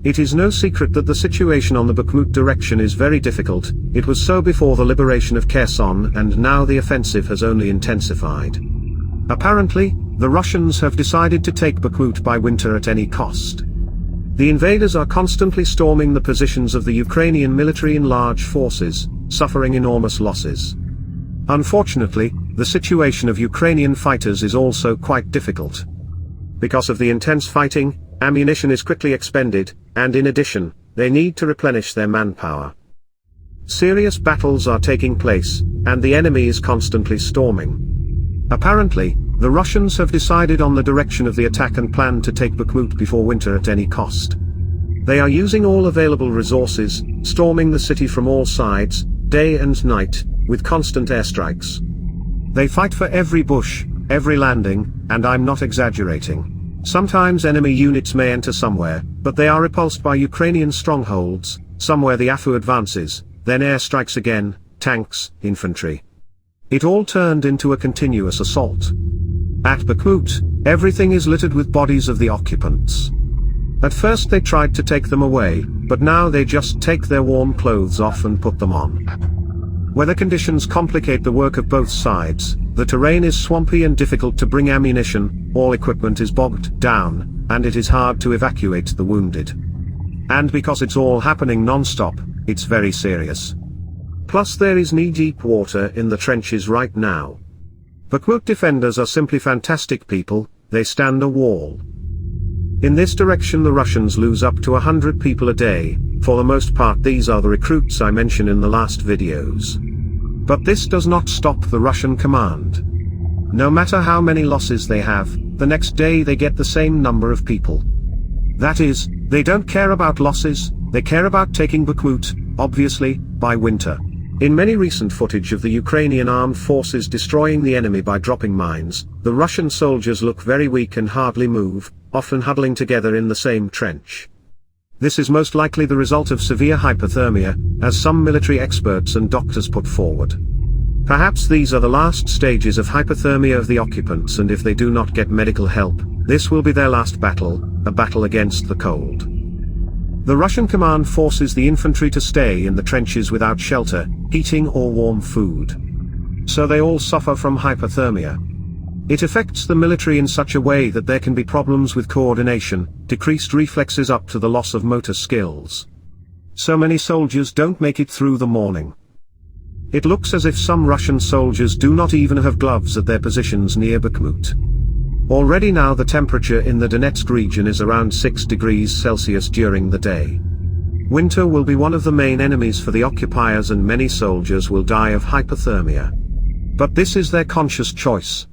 It is no secret that the situation on the Bakhmut direction is very difficult. It was so before the liberation of Kherson, and now the offensive has only intensified. Apparently, the Russians have decided to take Bakhmut by winter at any cost. The invaders are constantly storming the positions of the Ukrainian military in large forces, suffering enormous losses. Unfortunately, the situation of Ukrainian fighters is also quite difficult. Because of the intense fighting, ammunition is quickly expended, and in addition, they need to replenish their manpower. Serious battles are taking place, and the enemy is constantly storming. Apparently, the Russians have decided on the direction of the attack and plan to take Bakhmut before winter at any cost. They are using all available resources, storming the city from all sides, day and night, with constant airstrikes. They fight for every bush, every landing, and I'm not exaggerating. Sometimes enemy units may enter somewhere, but they are repulsed by Ukrainian strongholds, somewhere the AFU advances, then airstrikes again, tanks, infantry. It all turned into a continuous assault. At Bakhmut, everything is littered with bodies of the occupants. At first they tried to take them away, but now they just take their warm clothes off and put them on. Weather conditions complicate the work of both sides, the terrain is swampy and difficult to bring ammunition, all equipment is bogged down, and it is hard to evacuate the wounded. And because it's all happening non-stop, it's very serious. Plus there is knee-deep water in the trenches right now. Bakhmut defenders are simply fantastic people, they stand a wall. In this direction the Russians lose up to 100 people a day, for the most part these are the recruits I mentioned in the last videos. But this does not stop the Russian command. No matter how many losses they have, the next day they get the same number of people. That is, they don't care about losses, they care about taking Bakhmut, obviously, by winter. In many recent footage of the Ukrainian armed forces destroying the enemy by dropping mines, the Russian soldiers look very weak and hardly move, often huddling together in the same trench. This is most likely the result of severe hypothermia, as some military experts and doctors put forward. Perhaps these are the last stages of hypothermia of the occupants, and if they do not get medical help, this will be their last battle, a battle against the cold. The Russian command forces the infantry to stay in the trenches without shelter, heating or warm food. So they all suffer from hypothermia. It affects the military in such a way that there can be problems with coordination, decreased reflexes up to the loss of motor skills. So many soldiers don't make it through the morning. It looks as if some Russian soldiers do not even have gloves at their positions near Bakhmut. Already now the temperature in the Donetsk region is around 6 degrees Celsius during the day. Winter will be one of the main enemies for the occupiers, and many soldiers will die of hypothermia. But this is their conscious choice.